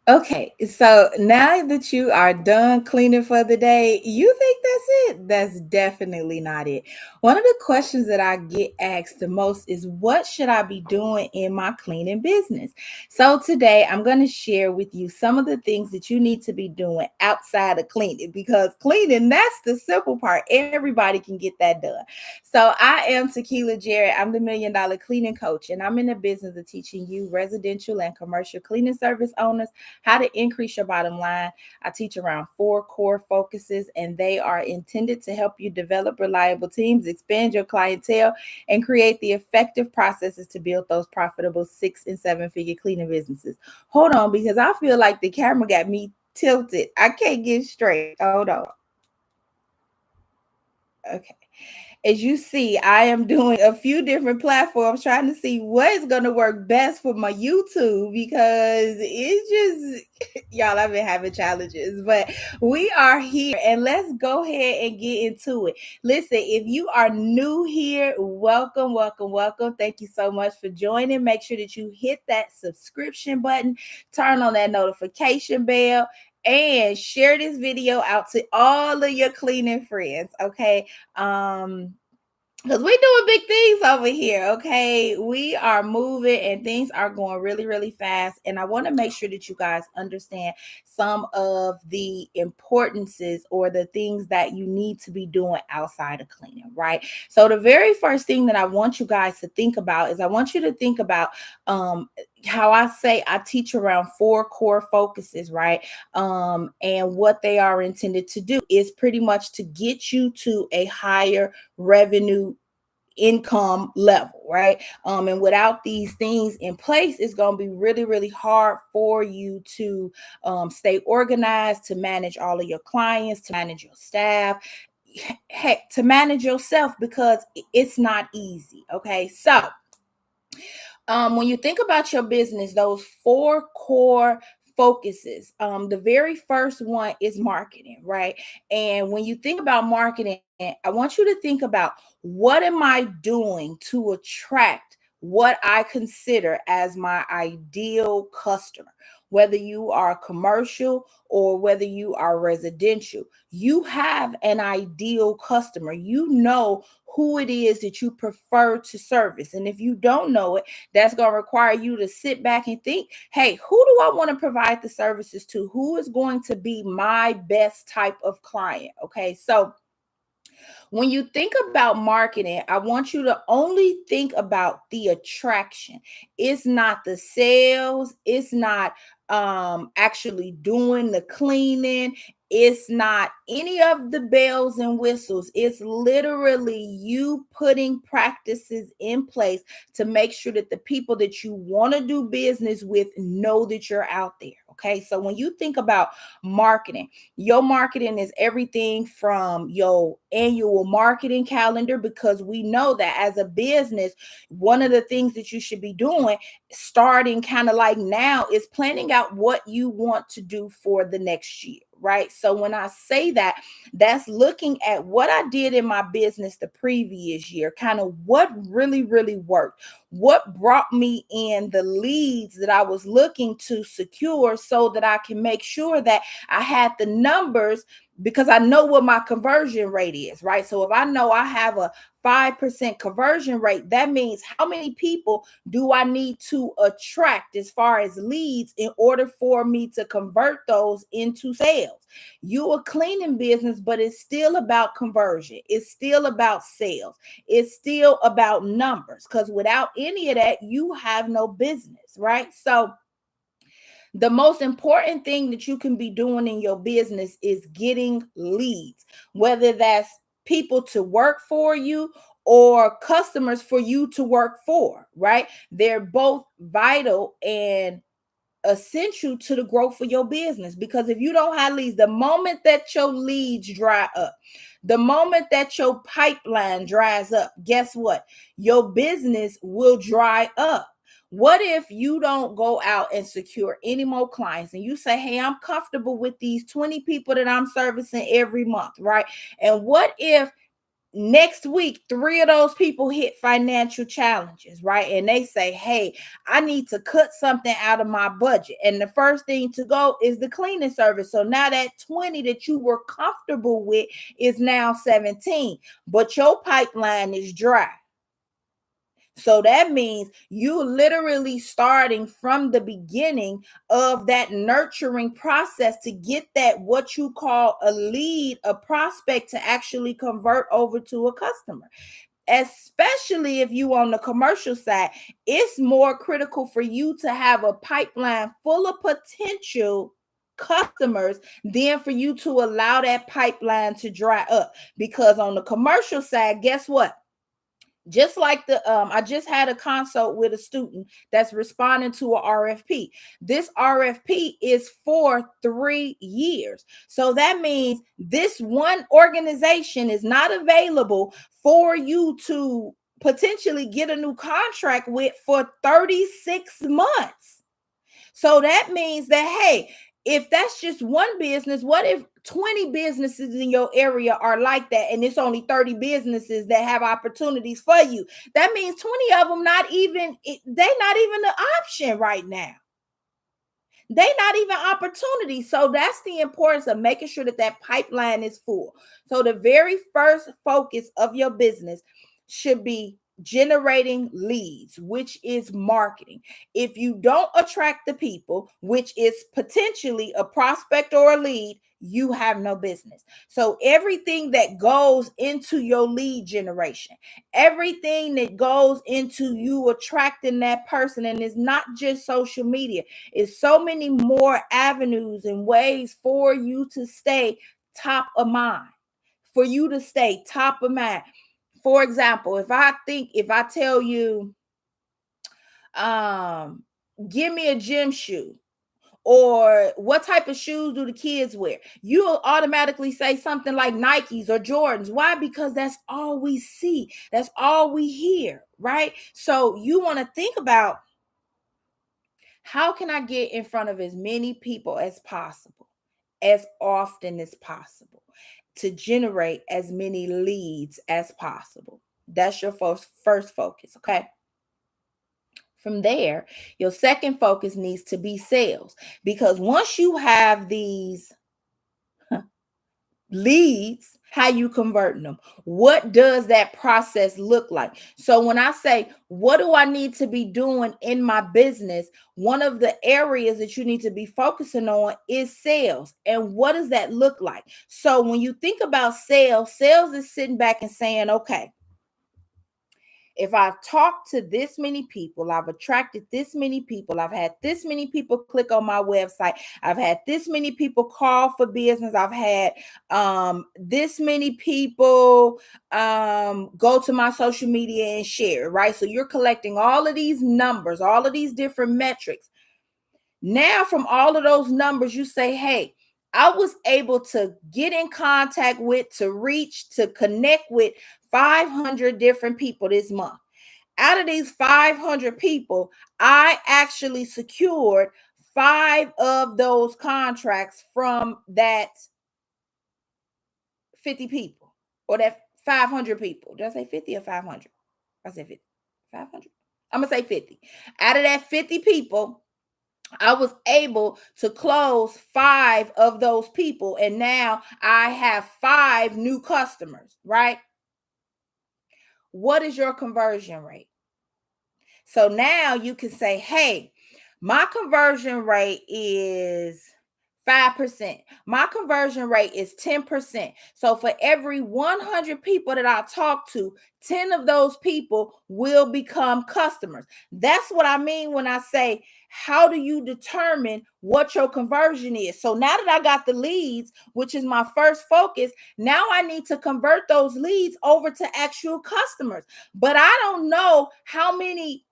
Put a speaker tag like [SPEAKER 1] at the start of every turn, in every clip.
[SPEAKER 1] Okay, so now that you are done cleaning for the day, you think that's it? That's definitely not it. One of the questions that I get asked the most is what should I be doing in my cleaning business? So today I'm going to share with you some of the things that you need to be doing outside of cleaning because cleaning, that's the simple part. Everybody can get that done. So I am Tequila Jared. I'm the $1 Million Cleaning Coach, and I'm in the business of teaching you residential and commercial cleaning service owners how to increase your bottom line. I teach around 4 core focuses, and they are intended to help you develop reliable teams, expand your clientele, and create the effective processes to build those profitable 6 and 7 figure cleaning businesses. Hold on, because I feel like the camera got me tilted. I can't get straight. Hold on. Okay. As you see, I am doing a few different platforms trying to see what is going to work best for my YouTube because it's just, y'all, I've been having challenges, but we are here and let's go ahead and get into it. Listen, if you are new here, welcome, welcome, welcome. Thank you so much for joining. Make sure that you hit that subscription button, turn on that notification bell, and share this video out to all of your cleaning friends. Okay. Because we're doing big things over here, okay? We are moving and things are going really, really fast. And I want to make sure that you guys understand some of the importances or the things that you need to be doing outside of cleaning, right? So the very first thing that I want you guys to think about is I want you to think about um how I say I teach around 4 core focuses, right? And what they are intended to do is pretty much to get you to a higher revenue income level, right? And without these things in place, it's going to be really, really hard for you to stay organized, to manage all of your clients, to manage your staff, heck, to manage yourself because it's not easy. Okay, so when you think about your business, those 4 core focuses, the very first one is marketing, right? And when you think about marketing, I want you to think about what am I doing to attract what I consider as my ideal customer, whether you are commercial or whether you are residential. You have an ideal customer. You know who it is that you prefer to service. And if you don't know it, that's going to require you to sit back and think, hey, who do I want to provide the services to? Who is going to be my best type of client? Okay, so when you think about marketing, I want you to only think about the attraction. It's not the sales, it's not actually doing the cleaning, it's not any of the bells and whistles. It's literally you putting practices in place to make sure that the people that you want to do business with know that you're out there. Okay, so when you think about marketing, your marketing is everything from your annual marketing calendar, because we know that as a business, one of the things that you should be doing starting kind of like now is planning out what you want to do for the next year, right? So when I say that, that's looking at what I did in my business the previous year, kind of what really, really worked, what brought me in the leads that I was looking to secure so that I can make sure that I had the numbers, because I know what my conversion rate is, right? So if I know I have a 5% conversion rate, that means how many people do I need to attract as far as leads in order for me to convert those into sales? You a cleaning business, but it's still about conversion. It's still about sales. It's still about numbers, because without any of that, you have no business, right? So the most important thing that you can be doing in your business is getting leads, whether that's people to work for you or customers for you to work for, right? They're both vital and essential to the growth of your business, because if you don't have leads, the moment that your leads dry up, the moment that your pipeline dries up, guess what? Your business will dry up. What if you don't go out and secure any more clients and you say, hey, I'm comfortable with these 20 people that I'm servicing every month, right? And what if next week, 3 of those people hit financial challenges, right? And they say, hey, I need to cut something out of my budget. And the first thing to go is the cleaning service. So now that 20 that you were comfortable with is now 17, but your pipeline is dry. So that means you literally starting from the beginning of that nurturing process to get that what you call a lead, a prospect to actually convert over to a customer. Especially if you on the commercial side, it's more critical for you to have a pipeline full of potential customers than for you to allow that pipeline to dry up. Because on the commercial side, guess what? Just like I just had a consult with a student that's responding to a RFP. This RFP is for 3 years. So that means this one organization is not available for you to potentially get a new contract with for 36 months. So that means that, hey, if that's just one business, what if 20 businesses in your area are like that and it's only 30 businesses that have opportunities for you? That means 20 of them they're not even the option right now. They not even opportunities. So that's the importance of making sure that that pipeline is full. So the very first focus of your business should be generating leads, which is marketing. If you don't attract the people, which is potentially a prospect or a lead, you have no business. So everything that goes into your lead generation, everything that goes into you attracting that person, and it's not just social media, it's so many more avenues and ways for you to stay top of mind, for you to stay top of mind. For example, if I tell you, give me a gym shoe, or what type of shoes do the kids wear, you'll automatically say something like Nikes or Jordans. Why? Because that's all we see, that's all we hear, right? So you want to think about, how can I get in front of as many people as possible, as often as possible, to generate as many leads as possible? That's your first focus, okay? From there, your second focus needs to be sales, because once you have these leads, how you converting them, what does that process look like? So when I say, what do I need to be doing in my business, one of the areas that you need to be focusing on is sales. And what does that look like? So when you think about sales is sitting back and saying, okay, if I've talked to this many people, I've attracted this many people, I've had this many people click on my website, I've had this many people call for business, I've had this many people go to my social media and share, right? So you're collecting all of these numbers, all of these different metrics. Now from all of those numbers, you say, hey, I was able to get in contact with, to reach, to connect with 500 different people this month. Out of these 500 people, I actually secured 5 of those contracts from that 50 people, or that 500 people. Did I say 50 or 500? I said 50. 500? I'm going to say 50. Out of that 50 people, I was able to close 5 of those people, and now I have 5 new customers, right? What is your conversion rate? So now you can say, hey, my conversion rate is 5%. My conversion rate is 10%. So for every 100 people that I talk to, 10 of those people will become customers. That's what I mean when I say, how do you determine what your conversion is? So now that I got the leads, which is my first focus, now I need to convert those leads over to actual customers. But I don't know how many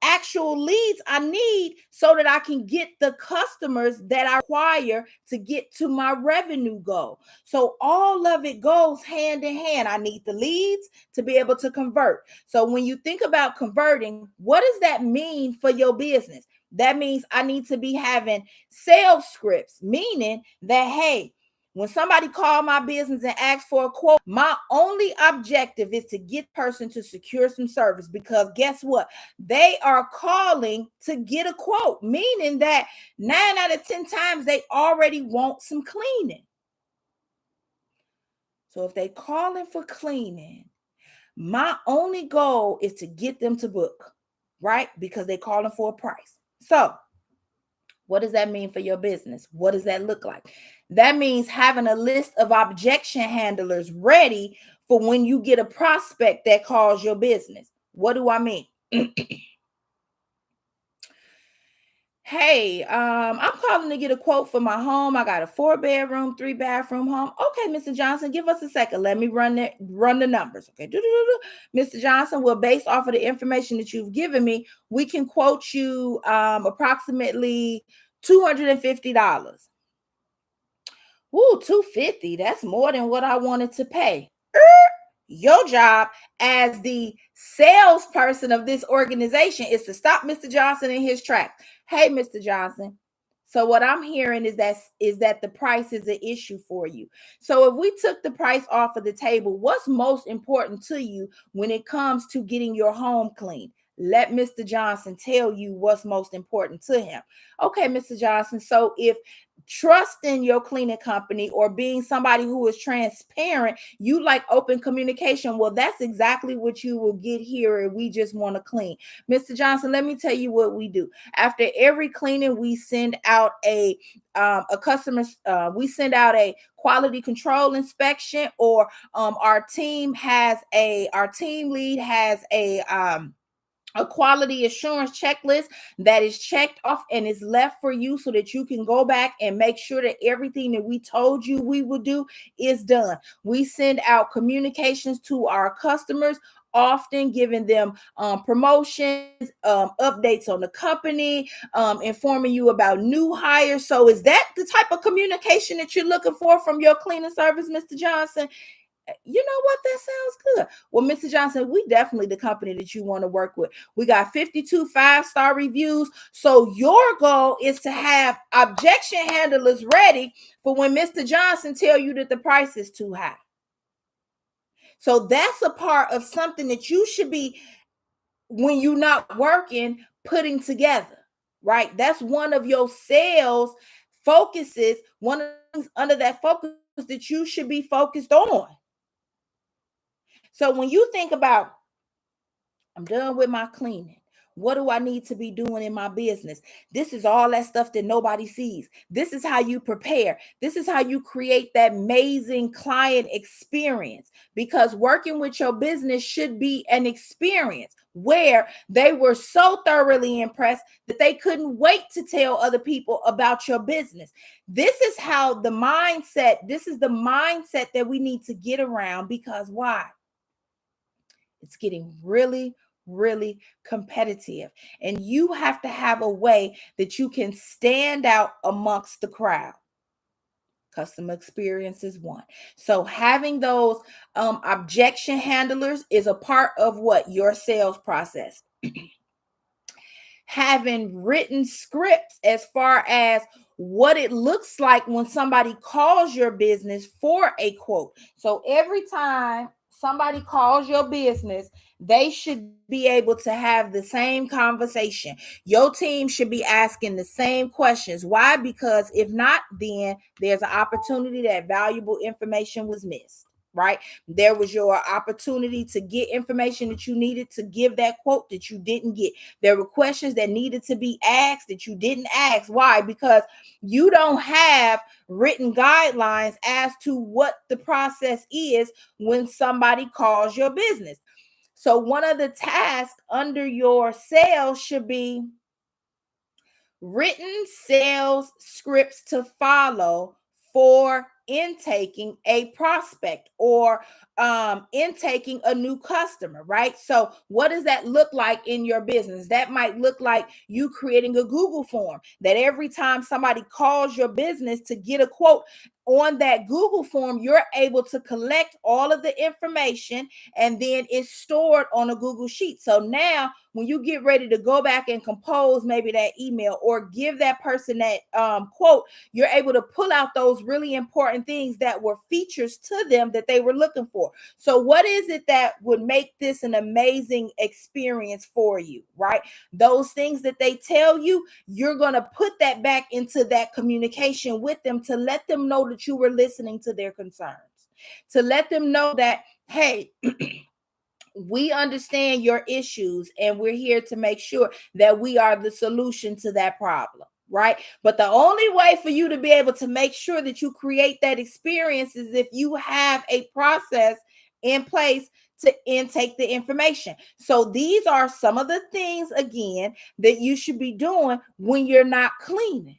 [SPEAKER 1] actual leads I need so that I can get the customers that I require to get to my revenue goal. So all of it goes hand in hand. I need the leads to be able to convert. So when you think about converting, what does that mean for your business? That means I need to be having sales scripts, meaning that, hey, When somebody call my business and ask for a quote, my only objective is to get person to secure some service, because guess what? They are calling to get a quote, meaning that 9 out of 10 times they already want some cleaning. So if they calling for cleaning, my only goal is to get them to book, right? Because they calling for a price. So what does that mean for your business? What does that look like? That means having a list of objection handlers ready for when you get a prospect that calls your business. What do I mean? Hey, I'm calling to get a quote for my home. I got a 4-bedroom, 3-bathroom home. Okay, Mr. Johnson, give us a second. Let me run the numbers. Okay, Mr. Johnson, well, based off of the information that you've given me, we can quote you approximately $250. Ooh, 250. That's more than what I wanted to pay. Your job as the salesperson of this organization is to stop Mr. Johnson in his tracks. Hey, Mr. Johnson. So what I'm hearing is that the price is an issue for you. So if we took the price off of the table, what's most important to you when it comes to getting your home clean? Let Mr. Johnson tell you what's most important to him. Okay, Mr. Johnson. So if trusting your cleaning company or being somebody who is transparent, you like open communication, well, that's exactly what you will get here if we just want to clean. Mr. Johnson, let me tell you what we do. After every cleaning, we send out a customer, we send out a quality control inspection, or our team lead has a quality assurance checklist that is checked off and is left for you so that you can go back and make sure that everything that we told you we would do is done. We send out communications to our customers, often giving them promotions, updates on the company, informing you about new hires. So is that the type of communication that you're looking for from your cleaning service, Mr. Johnson? You know what? That sounds good. Well, Mr. Johnson, we definitely the company that you want to work with. We got 52 5-star reviews. So your goal is to have objection handlers ready for when Mr. Johnson tell you that the price is too high. So that's a part of something that you should be, when you're not working, putting together, right? That's one of your sales focuses, one of the things under that focus that you should be focused on. So when you think about, I'm done with my cleaning, what do I need to be doing in my business? This is all that stuff that nobody sees. This is how you prepare. This is how you create that amazing client experience, because working with your business should be an experience where they were so thoroughly impressed that they couldn't wait to tell other people about your business. This is the mindset that we need to get around, because why? It's getting really, really competitive. And you have to have a way that you can stand out amongst the crowd. Customer experience is one. So having those objection handlers is a part of what? Your sales process. Having written scripts as far as what it looks like when somebody calls your business for a quote. So every time somebody calls your business, they should be able to have the same conversation. Your team should be asking the same questions. Why? Because if not, then there's an opportunity that valuable information was missed. Right? There was your opportunity to get information that you needed to give that quote that you didn't get. There were questions that needed to be asked that you didn't ask. Why? Because you don't have written guidelines as to what the process is when somebody calls your business. So one of the tasks under your sales should be written sales scripts to follow for intaking a prospect, or intaking a new customer, right? So what does that look like in your business? That might look like you creating a Google form that every time somebody calls your business to get a quote on that Google form, you're able to collect all of the information and then it's stored on a Google sheet. So now when you get ready to go back and compose maybe that email or give that person that quote, you're able to pull out those really important things that were features to them that they were looking for. So what is it that would make this an amazing experience for you, right? Those things that they tell you, you're going to put that back into that communication with them to let them know that you were listening to their concerns, to let them know that, hey, we understand your issues and we're here to make sure that we are the solution to that problem, right? But the only way for you to be able to make sure that you create that experience is if you have a process in place to intake the information. So these are some of the things, again, that you should be doing when you're not cleaning.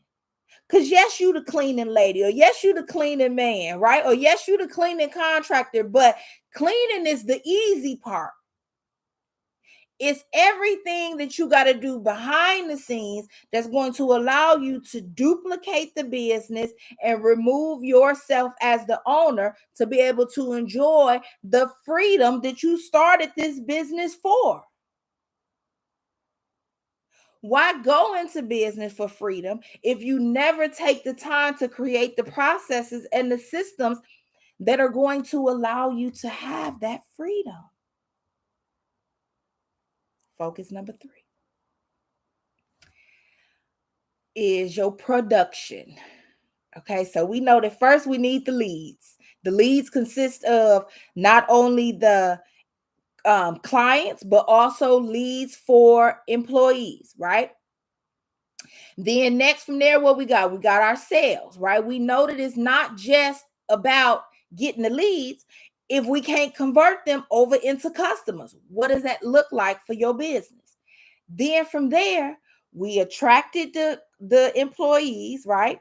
[SPEAKER 1] Because yes, you the cleaning lady, or yes, you the cleaning man, right? Or yes, you the cleaning contractor, but cleaning is the easy part. It's everything that you got to do behind the scenes that's going to allow you to duplicate the business and remove yourself as the owner to be able to enjoy the freedom that you started this business for. Why go into business for freedom if you never take the time to create the processes and the systems that are going to allow you to have that freedom? Focus number 3 is your production. Okay, so we know that first we need the leads. The leads consist of not only the clients, but also leads for employees, right? Then next from there, what we got? We got our sales, right? We know that it's not just about getting the leads. If we can't convert them over into customers, what does that look like for your business? Then from there, we attracted the employees, right?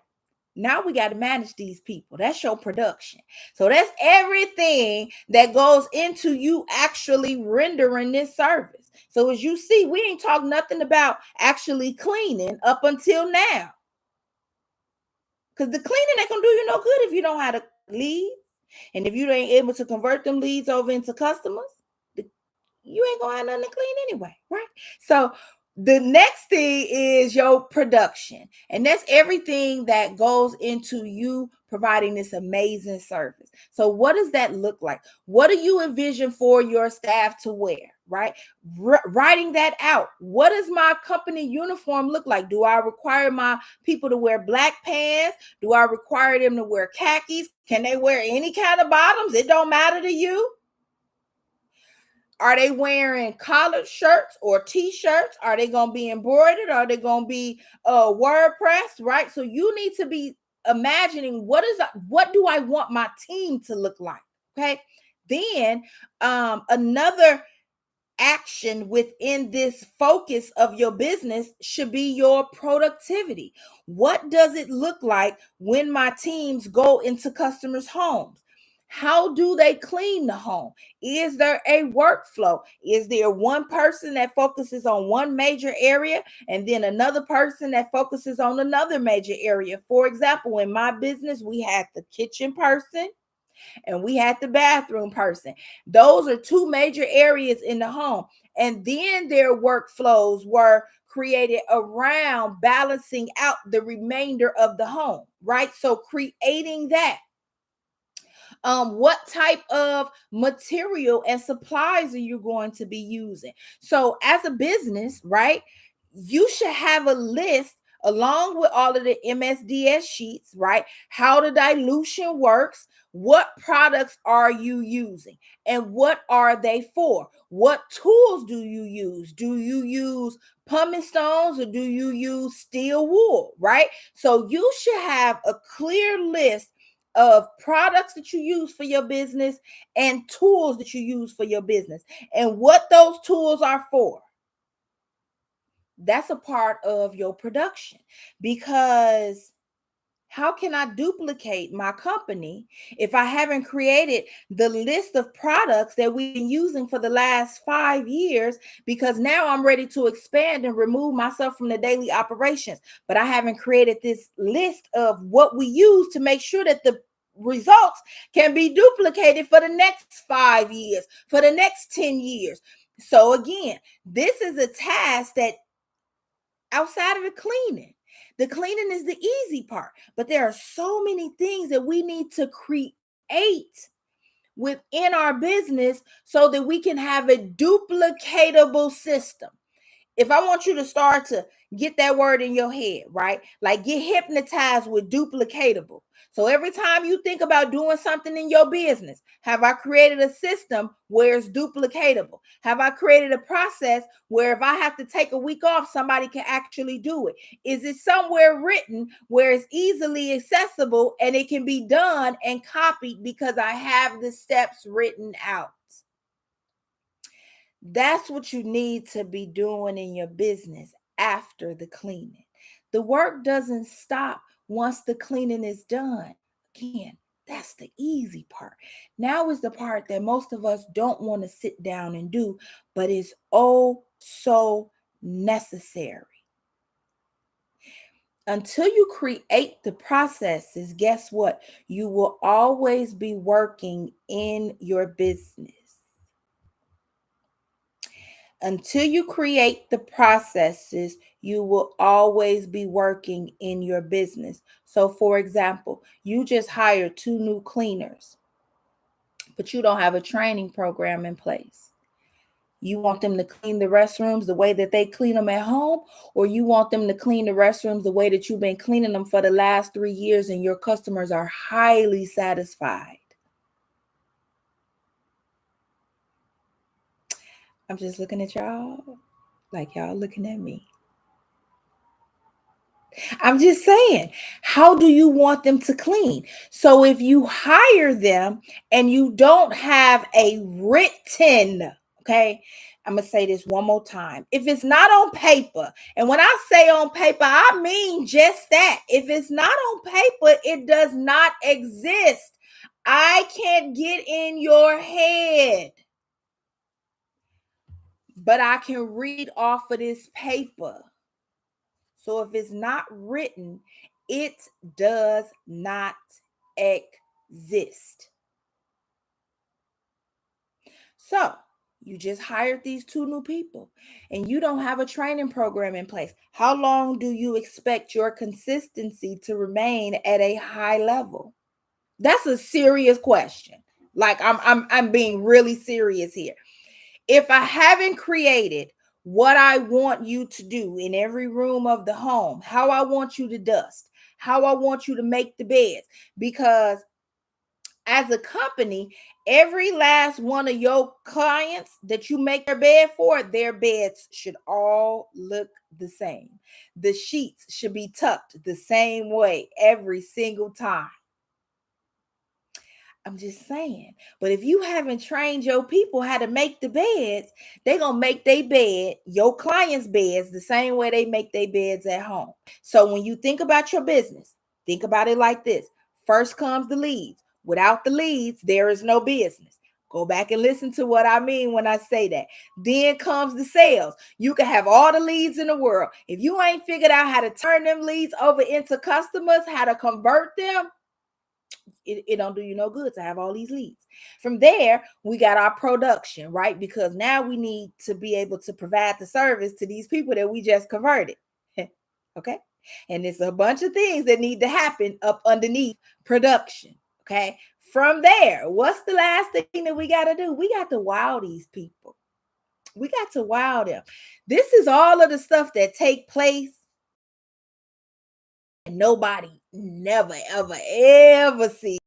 [SPEAKER 1] Now we got to manage these people. That's your production. So that's everything that goes into you actually rendering this service. So as you see, we ain't talking nothing about actually cleaning up until now. Because the cleaning ain't gonna do you no good if you don't have to lead. And if you ain't able to convert them leads over into customers, you ain't gonna have nothing to clean anyway, right? So the next thing is your production, and that's everything that goes into you providing this amazing service. So what does that look like? What do you envision for your staff to wear, right? Writing that out. What does my company uniform look like? Do I require my people to wear black pants? Do I require them to wear khakis? Can they wear any kind of bottoms? It don't matter to you. Are they wearing collared shirts or t-shirts? Are they going to be embroidered? Are they going to be WordPress, right? So you need to be imagining what do I want my team to look like? Okay. Then another action within this focus of your business should be your productivity. What does it look like when my teams go into customers' homes? How do they clean the home? Is there a workflow? Is there one person that focuses on one major area and then another person that focuses on another major area? For example, in my business, we had the kitchen person and we had the bathroom person. Those are two major areas in the home. And then their workflows were created around balancing out the remainder of the home, right? So creating that. What type of material and supplies are you going to be using? So as a business, right, you should have a list along with all of the MSDS sheets, right? How the dilution works, what products are you using, and what are they for? What tools do you use? Do you use pumice stones or do you use steel wool, right? So you should have a clear list of products that you use for your business and tools that you use for your business and what those tools are for. That's a part of your production because How can I duplicate my company if I haven't created the list of products that we've been using for the last 5 years? Because now I'm ready to expand and remove myself from the daily operations, but I haven't created this list of what we use to make sure that the results can be duplicated for the next 5 years, for the next 10 years. So again, this is a task that outside of the cleaning is the easy part, but there are so many things that we need to create within our business so that we can have a duplicatable system. If I want you to start to get that word in your head, right? Like get hypnotized with duplicatable. So every time you think about doing something in your business, have I created a system where it's duplicatable? Have I created a process where if I have to take a week off, somebody can actually do it? Is it somewhere written where it's easily accessible and it can be done and copied because I have the steps written out? That's what you need to be doing in your business after the cleaning. The work doesn't stop once the cleaning is done. Again, that's the easy part. Now is the part that most of us don't want to sit down and do, but is oh so necessary. Until you create the processes, guess what? You will always be working in your business. Until you create the processes, you will always be working in your business. So, for example, you just hired 2 new cleaners, but you don't have a training program in place. You want them to clean the restrooms the way that they clean them at home, or you want them to clean the restrooms the way that you've been cleaning them for the last 3 years and your customers are highly satisfied? I'm just looking at y'all like y'all looking at me. I'm just saying, how do you want them to clean? So if you hire them and you don't have a written, okay, I'm going to say this one more time. If it's not on paper, and when I say on paper, I mean just that. If it's not on paper, it does not exist. I can't get in your head, but I can read off of this paper. So if it's not written, it does not exist. So you just hired these 2 new people and you don't have a training program in place. How long do you expect your consistency to remain at a high level? That's a serious question. Like I'm being really serious here. If I haven't created what I want you to do in every room of the home, how I want you to dust, how I want you to make the beds, because as a company, every last one of your clients that you make their bed for, their beds should all look the same. The sheets should be tucked the same way every single time. I'm just saying. But if you haven't trained your people how to make the beds, they're going to make their bed, your clients' beds, the same way they make their beds at home. So when you think about your business, think about it like this. First comes the leads. Without the leads, there is no business. Go back and listen to what I mean when I say that. Then comes the sales. You can have all the leads in the world. If you ain't figured out how to turn them leads over into customers, how to convert them, it don't do you no good to have all these leads. From there, we got our production, right? Because now we need to be able to provide the service to these people that we just converted. Okay. And it's a bunch of things that need to happen up underneath production. Okay. From there, what's the last thing that we got to do? We got to wow these people. We got to wow them. This is all of the stuff that take place and nobody never, ever sees.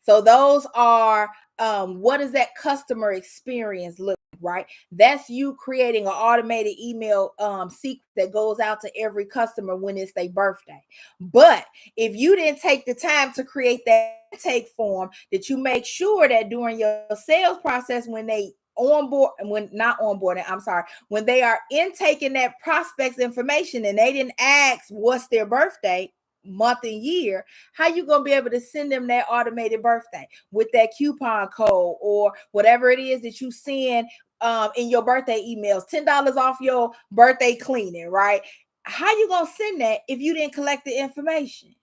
[SPEAKER 1] So those are what does that customer experience look like, right? That's you creating an automated email sequence that goes out to every customer when it's their birthday. But if you didn't take the time to create that intake form, that you make sure that during your sales process, when they onboard, when not onboarding, I'm sorry, when they are intaking that prospect's information and they didn't ask what's their birthday, month and year, how you gonna be able to send them that automated birthday with that coupon code or whatever it is that you send in your birthday emails, $10 off your birthday cleaning, right? How you gonna send that if you didn't collect the information?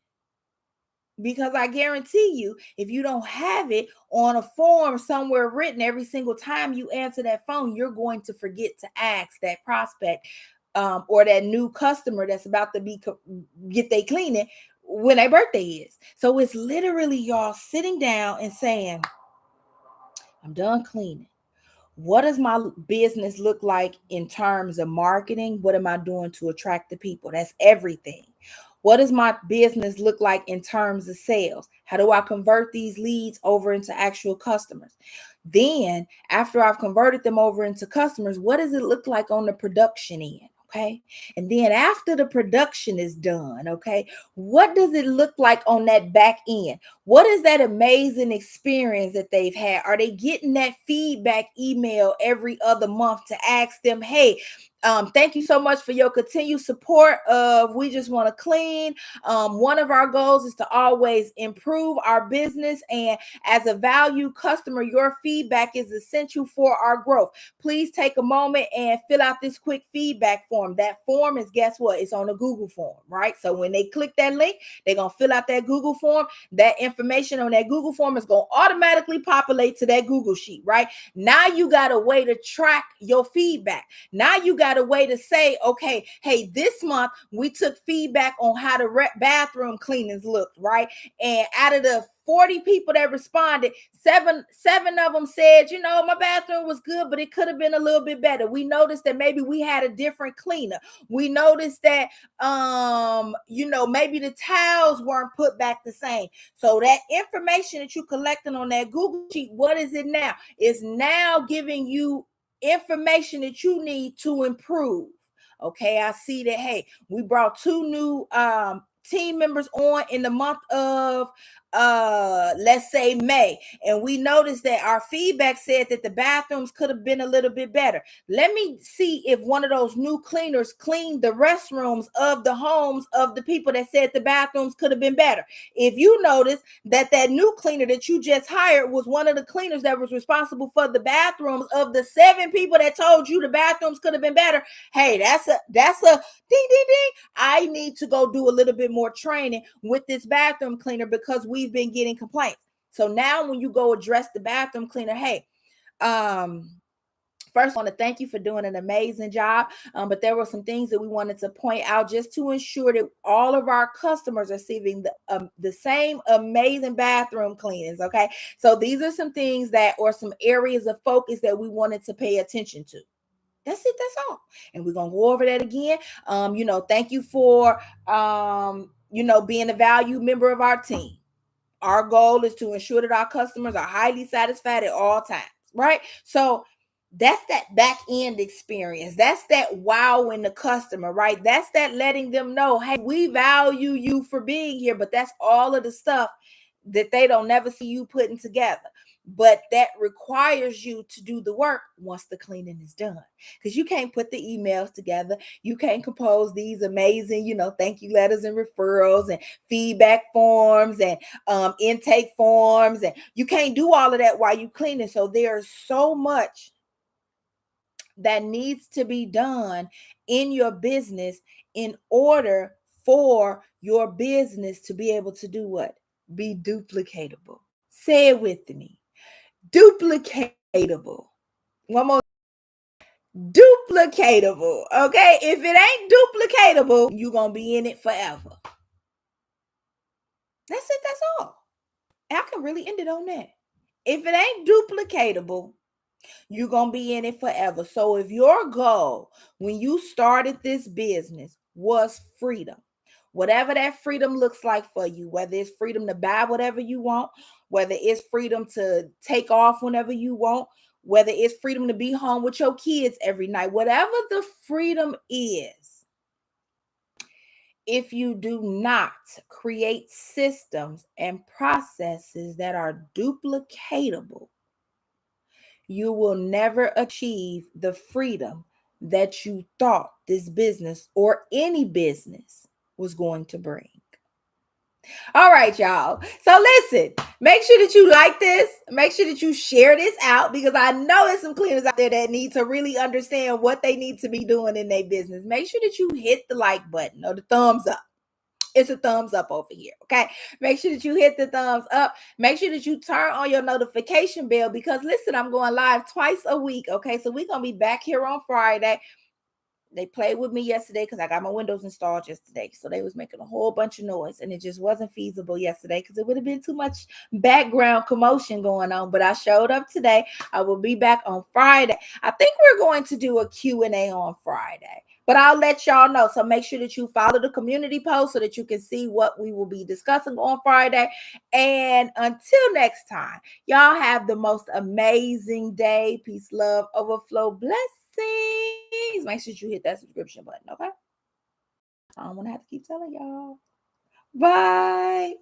[SPEAKER 1] Because I guarantee you, if you don't have it on a form somewhere written every single time you answer that phone, you're going to forget to ask that prospect or that new customer that's about to get their cleaning when their birthday is. So it's literally y'all sitting down and saying, I'm done cleaning. What does my business look like in terms of marketing? What am I doing to attract the people? That's everything. What does my business look like in terms of sales? How do I convert these leads over into actual customers? Then, after I've converted them over into customers, what does it look like on the production end? Okay. And then after the production is done, okay, what does it look like on that back end? What is that amazing experience that they've had? Are they getting that feedback email every other month to ask them, hey, thank you so much for your continued support of We Just Want to Clean. One of our goals is to always improve our business. And as a valued customer, your feedback is essential for our growth. Please take a moment and fill out this quick feedback form. That form is, guess what? It's on a Google form, right? So when they click that link, they're going to fill out that Google form. That information on that Google form is going to automatically populate to that Google sheet, right? Now you got a way to track your feedback. Now you got a way to say, okay, hey, this month we took feedback on how the bathroom cleanings looked, right? And out of the 40 people that responded, seven of them said, my bathroom was good, but it could have been a little bit better. We noticed that maybe we had a different cleaner. We noticed that maybe the towels weren't put back the same. So that information that you collecting on that Google sheet, what is it now? It's now giving you information that you need to improve. Okay, I see that. Hey, we brought 2 new team members on in the month of let's say May, and we noticed that our feedback said that the bathrooms could have been a little bit better. Let me see if one of those new cleaners cleaned the restrooms of the homes of the people that said the bathrooms could have been better. If you notice that new cleaner that you just hired was one of the cleaners that was responsible for the bathrooms of the 7 people that told you the bathrooms could have been better, hey, that's a ding ding ding. I need to go do a little bit more training with this bathroom cleaner because we've been getting complaints. So now when you go address the bathroom cleaner, hey, first, I want to thank you for doing an amazing job. But there were some things that we wanted to point out just to ensure that all of our customers are receiving the same amazing bathroom cleanings. Okay. So these are some things or some areas of focus that we wanted to pay attention to. That's it. That's all. And we're going to go over that again. Thank you for, being a valued member of our team. Our goal is to ensure that our customers are highly satisfied at all times, right? So that's that back end experience. That's that wowing the customer, right? That's that letting them know, hey, we value you for being here. But that's all of the stuff that they don't never see you putting together. But that requires you to do the work once the cleaning is done. Because you can't put the emails together. You can't compose these amazing, thank you letters and referrals and feedback forms and intake forms. And you can't do all of that while you cleaning. So there's so much that needs to be done in your business in order for your business to be able to do what? Be duplicatable. Say it with me. Duplicatable. One more. Duplicatable. Okay. If it ain't duplicatable, you're going to be in it forever. That's it. That's all. And I can really end it on that. If it ain't duplicatable, you're going to be in it forever. So if your goal when you started this business was freedom, whatever that freedom looks like for you, whether it's freedom to buy whatever you want, whether it's freedom to take off whenever you want, whether it's freedom to be home with your kids every night, whatever the freedom is, if you do not create systems and processes that are duplicatable, you will never achieve the freedom that you thought this business or any business was going to bring. All right, y'all. So listen, make sure that you like this. Make sure that you share this out because I know there's some cleaners out there that need to really understand what they need to be doing in their business. Make sure that you hit the like button or the thumbs up. It's a thumbs up over here. Okay. Make sure that you hit the thumbs up. Make sure that you turn on your notification bell because listen, I'm going live twice a week. Okay. So we're going to be back here on Friday. They played with me yesterday because I got my windows installed yesterday. So they was making a whole bunch of noise and it just wasn't feasible yesterday because it would have been too much background commotion going on. But I showed up today. I will be back on Friday. I think we're going to do a Q&A on Friday. But I'll let y'all know. So make sure that you follow the community post so that you can see what we will be discussing on Friday. And until next time, y'all have the most amazing day. Peace, love, overflow, blessings. Make sure you hit that subscription button, okay? I don't want to have to keep telling y'all. Bye.